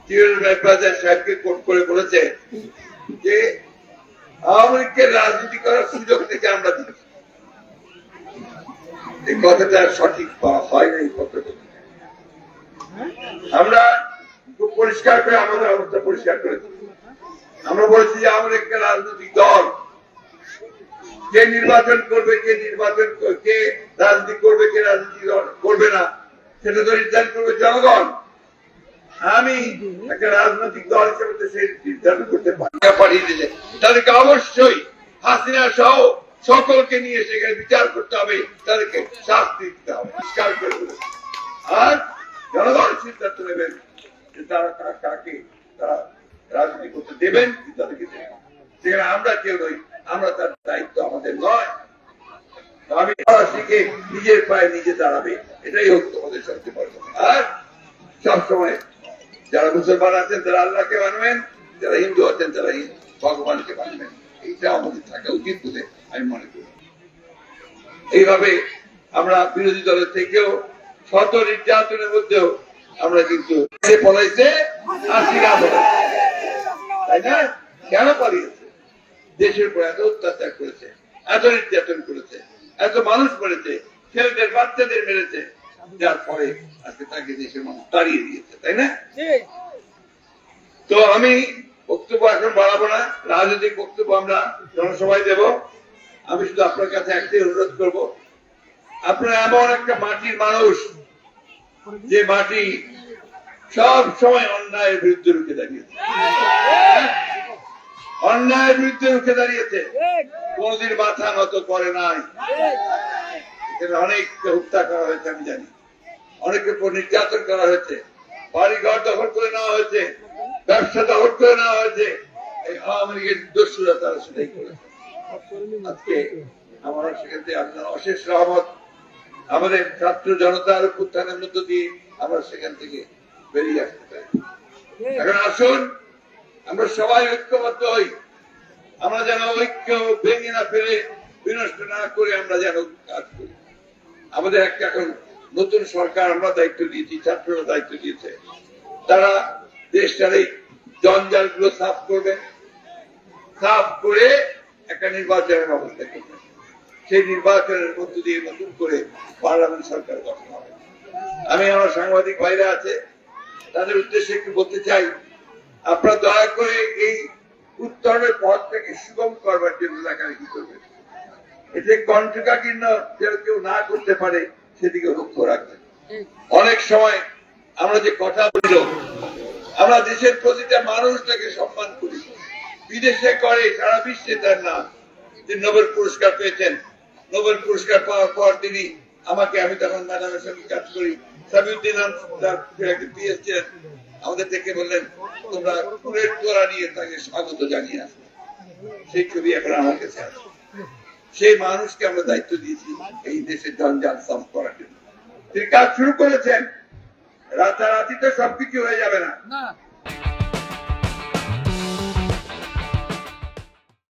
সাহেবকে কোট করে বলেছে যে আওয়ামী লীগের রাজনীতি করার সুযোগ থেকে আমরা দিচ্ছি। এই কথাটা সঠিক হয় নাই। আমরা খুব পরিষ্কার করে আমাদের অবস্থা পরিষ্কার করেছি। আমরা বলেছি যে আওয়ামী লীগকে রাজনৈতিক দল, কে নির্বাচন করবে, কে রাজনীতি করবে, কে রাজনীতি করবে না, সেটা তো নির্ধারণ করবে জনগণ। আমি একটা রাজনৈতিক দল হিসেবে সেই নির্ধারণ করতে পাঠিয়ে দিলে তাদেরকে অবশ্যই হাসিনা সহ সকলকে নিয়ে সেখানে বিচার করতে হবে, তাদেরকে শাস্তি দিতে হবে, পরিষ্কার করে বলেছে। আর জনগণ সিদ্ধান্ত নেবেন যে তারা কাকে তারা রাজনীতি করতে দেবেন কি তাদেরকে দেবেন। সেখানে আমরা কেউ নই, আমরা তার দায়িত্ব আমাদের নয়। আমি শিখে নিজের পায়ে নিজে দাঁড়াবে, এটাই হোক তোমাদের সবচেয়ে বড় কথা। আর সবসময় যারা মুসলমান আছেন তারা আল্লাহকে মানবেন, যারা হিন্দু আছেন তারা ভগবানকে মানবেন, এইটা আমাদের থাকা উচিত বলে আমি মনে করি। এইভাবে আমরা বিরোধী দলের থেকেও শত নির্যাতনের মধ্যেও আমরা কিন্তু পলাইছে হাসিনা, তাই না? কেন পালিয়েছে? দেশের উপর এত অত্যাচার করেছে, এত নির্যাতন করেছে, এত মানুষ মেরেছে, ছেলেদের বাচ্চাদের মেরেছে, যার ফলে আজকে তাকে দেশের মানুষ তাড়িয়ে দিয়েছে, তাই না? তো আমি বক্তব্য এখন বাড়াবো না, রাজনৈতিক বক্তব্য আমরা জনসভায় দেব। আমি শুধু আপনার কাছে একটাই অনুরোধ করব, আপনারা এমন একটা মাটির মানুষ যে মাটি সব সময় অন্যায়ের বিরুদ্ধে রুখে দাঁড়িয়েছে, অন্যায়ের বিরুদ্ধে রুখে দাঁড়িয়েছে, কোনদিন মাথা নত করে নাই। অনেককে হত্যা করা হয়েছে, আমি জানি, অনেকের উপর নির্যাতন করা হয়েছে, বাড়ি ঘর দখল করে নেওয়া হয়েছে, ব্যবসা দখল করে নেওয়া হয়েছে। এই আওয়ামী লীগের দস্যুরা তারা সেটাই করেছে। আজকে আমরা সেখান থেকে আপনার অশেষ রহমত, আমাদের ছাত্র জনতার উত্থানের মধ্য দিয়ে আমরা সেখান থেকে বেরিয়ে আসতে পারি। এখন আসুন আমরা সবাই ঐক্যবদ্ধ হই, আমরা যেন ঐক্য ভেঙে না ফেলে, বিনষ্ট না করে আমরা যেন কাজ করি। আমাদের একটা এখন নতুন সরকার আমরা দায়িত্ব দিয়েছি, ছাত্ররা দায়িত্ব দিয়েছে, তারা দেশটার এই জঞ্জাল গুলো সাফ করবে, সাফ করে একটা নির্বাচনের ব্যবস্থা করবে। সেই নির্বাচনের মধ্য দিয়ে নতুন করে পার্লামেন্ট সরকার গঠন হবে। আমি আমার সাংবাদিক ভাইরা আছে তাদের উদ্দেশ্যে একটু বলতে চাই, আপনারা দয়া করে এই উত্তরের পথটাকে সুগম করবার জন্য এলাকায় কি করবেন, এতে কণ্ঠকাকীর্ণ যেন কেউ না করতে পারে সেদিকে লক্ষ্য রাখবেন। অনেক সময় আমরা যে কথা বলি, আমরা দেশের প্রতিটা মানুষটাকে সম্মান করি, বিদেশে করে সারা বিশ্বে তার নাম। তিনি নোবেল পুরস্কার পেয়েছেন, নোবেল পুরস্কার পাওয়ার পর তিনি আমাকে, আমি তখন ম্যাডামের সঙ্গে কাজ করি, সাবিউদ্দিন পিএইচডি আমাদের থেকে বললেন তোমরা ফুলের তোড়া নিয়ে তাকে স্বাগত জানিয়ে আসবে। সেই ছবি এখন আমার কাছে আছে। সেই মানুষকে আমরা দায়িত্ব দিয়েছি এই দেশের জঞ্জাল সাফ করার জন্য। তিনি কাজ শুরু করেছেন, রাতারাতি তো সবকিছু হয়ে যাবে না।